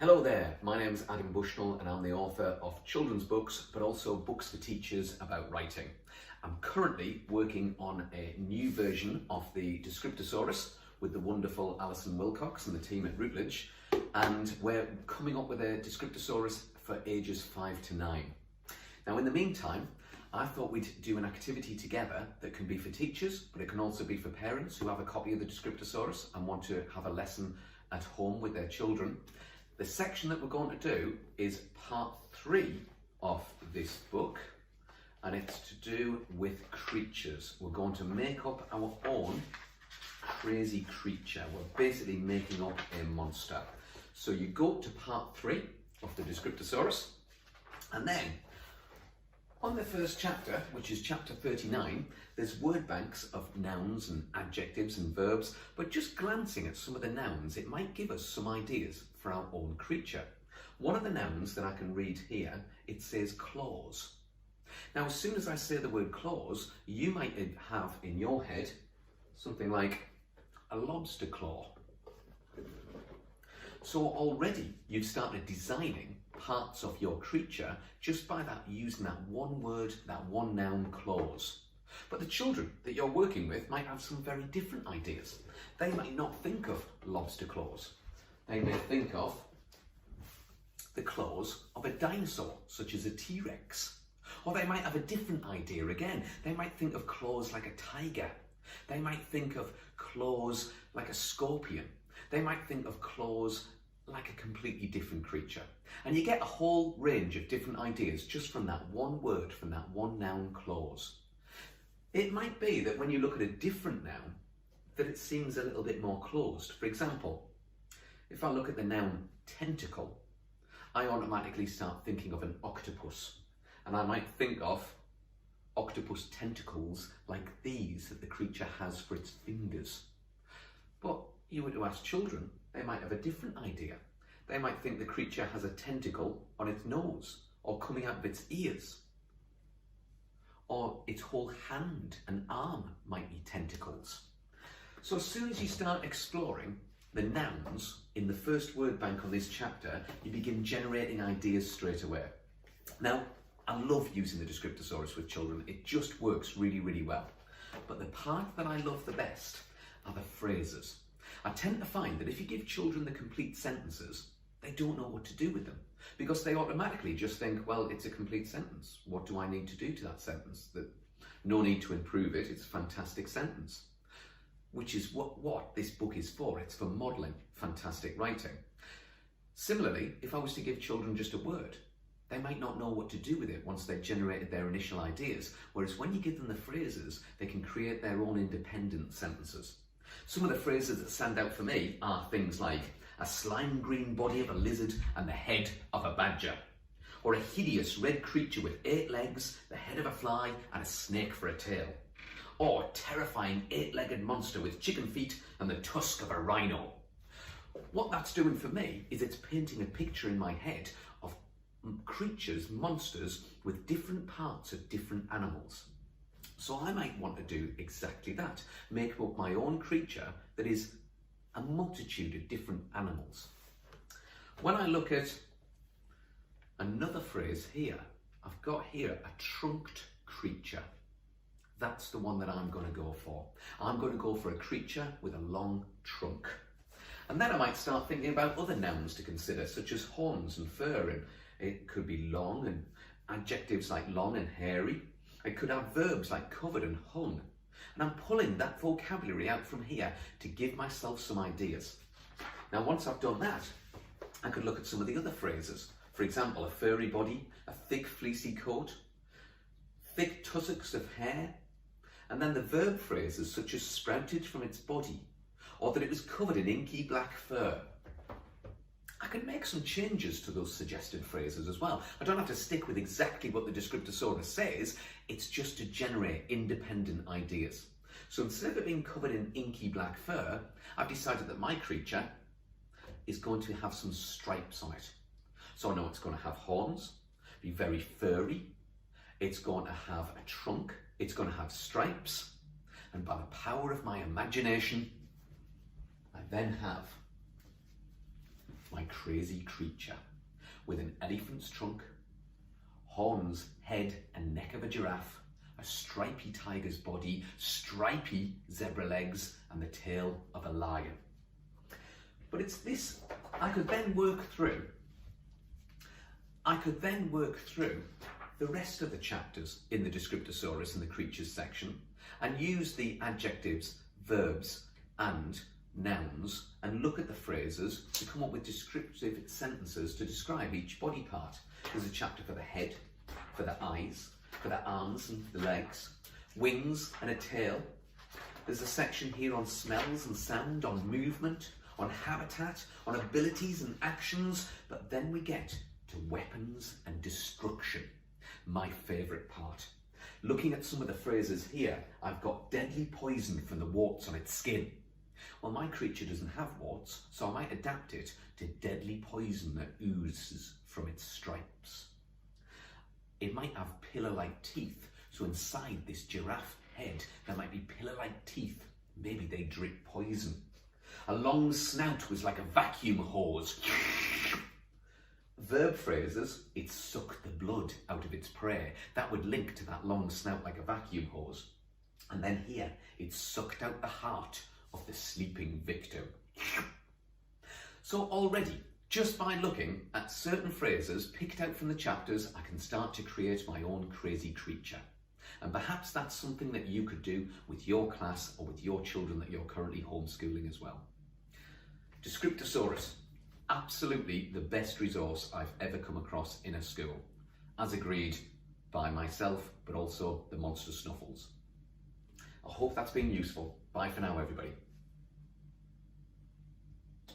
Hello there, my name's Adam Bushnell and I'm the author of children's books, but also books for teachers about writing. I'm currently working on a new version of the Descriptosaurus with the wonderful Alison Wilcox and the team at Routledge, and we're coming up with a Descriptosaurus for ages 5 to 9. Now in the meantime, I thought we'd do an activity together that can be for teachers, but it can also be for parents who have a copy of the Descriptosaurus and want to have a lesson at home with their children. The section that we're going to do is part 3 of this book, and it's to do with creatures. We're going to make up our own crazy creature. We're basically making up a monster. So you go to part 3 of the Descriptosaurus, and then on the first chapter, which is chapter 39, there's word banks of nouns and adjectives and verbs, but just glancing at some of the nouns, it might give us some ideas for our own creature. One of the nouns that I can read here, it says claws. Now, as soon as I say the word claws, you might have in your head something like a lobster claw. So already you've started designing parts of your creature just by that, using that one word, that one noun, claws. But the children that you're working with might have some very different ideas. They might not think of lobster claws. They may think of the claws of a dinosaur, such as a T-Rex. Or they might have a different idea again. They might think of claws like a tiger. They might think of claws like a scorpion. They might think of claws like a completely different creature. And you get a whole range of different ideas just from that one word, from that one noun, claws. It might be that when you look at a different noun, that it seems a little bit more closed. For example, if I look at the noun tentacle, I automatically start thinking of an octopus. And I might think of octopus tentacles like these that the creature has for its fingers. But you were to ask children, they might have a different idea. They might think the creature has a tentacle on its nose, or coming out of its ears. Or its whole hand and arm might be tentacles. So as soon as you start exploring the nouns in the first word bank on this chapter, you begin generating ideas straight away. Now, I love using the Descriptosaurus with children. It just works really, really well. But the part that I love the best are the phrases. I tend to find that if you give children the complete sentences, they don't know what to do with them, because they automatically just think, well, it's a complete sentence. What do I need to do to that sentence? No need to improve it. It's a fantastic sentence, which is what this book is for. It's for modelling fantastic writing. Similarly, if I was to give children just a word, they might not know what to do with it once they've generated their initial ideas, whereas when you give them the phrases, they can create their own independent sentences. Some of the phrases that stand out for me are things like a slime green body of a lizard and the head of a badger, or a hideous red creature with 8 legs, the head of a fly and a snake for a tail, or terrifying 8-legged monster with chicken feet and the tusk of a rhino. What that's doing for me is it's painting a picture in my head of creatures, monsters with different parts of different animals. So I might want to do exactly that, make up my own creature that is a multitude of different animals. When I look at another phrase here, I've got here a trunked creature. That's the one that I'm going to go for. I'm going to go for a creature with a long trunk. And then I might start thinking about other nouns to consider, such as horns and fur, and it could be long, and adjectives like long and hairy. It could have verbs like covered and hung. And I'm pulling that vocabulary out from here to give myself some ideas. Now, once I've done that, I could look at some of the other phrases. For example, a furry body, a thick fleecy coat, thick tussocks of hair, and then the verb phrases such as sprouted from its body, or that it was covered in inky black fur. I can make some changes to those suggested phrases as well. I don't have to stick with exactly what the Descriptosaurus says, it's just to generate independent ideas. So instead of it being covered in inky black fur, I've decided that my creature is going to have some stripes on it. So I know it's going to have horns, be very furry, it's going to have a trunk, it's going to have stripes, and by the power of my imagination, I then have my crazy creature, with an elephant's trunk, horns, head and neck of a giraffe, a stripy tiger's body, stripy zebra legs, and the tail of a lion. But it's this I could then work through the rest of the chapters in the Descriptosaurus and the creatures section and use the adjectives, verbs and nouns and look at the phrases to come up with descriptive sentences to describe each body part. There's a chapter for the head, for the eyes, for the arms and the legs, wings and a tail. There's a section here on smells and sound, on movement, on habitat, on abilities and actions, but then we get to weapons and destruction, my favourite part. Looking at some of the phrases here, I've got deadly poison from the warts on its skin. Well, my creature doesn't have warts, so I might adapt it to deadly poison that oozes from its stripes. It might have pillar-like teeth, so inside this giraffe head there might be pillar-like teeth. Maybe they drip poison. A long snout was like a vacuum hose. Verb phrases, it sucked the blood out of its prey. That would link to that long snout like a vacuum hose. And then here, it sucked out the heart of the sleeping victim. So already, just by looking at certain phrases picked out from the chapters, I can start to create my own crazy creature. And perhaps that's something that you could do with your class or with your children that you're currently homeschooling as well. Descriptosaurus, absolutely the best resource I've ever come across in a school, as agreed by myself, but also the Monster Snuffles. I hope that's been useful. Bye for now, everybody.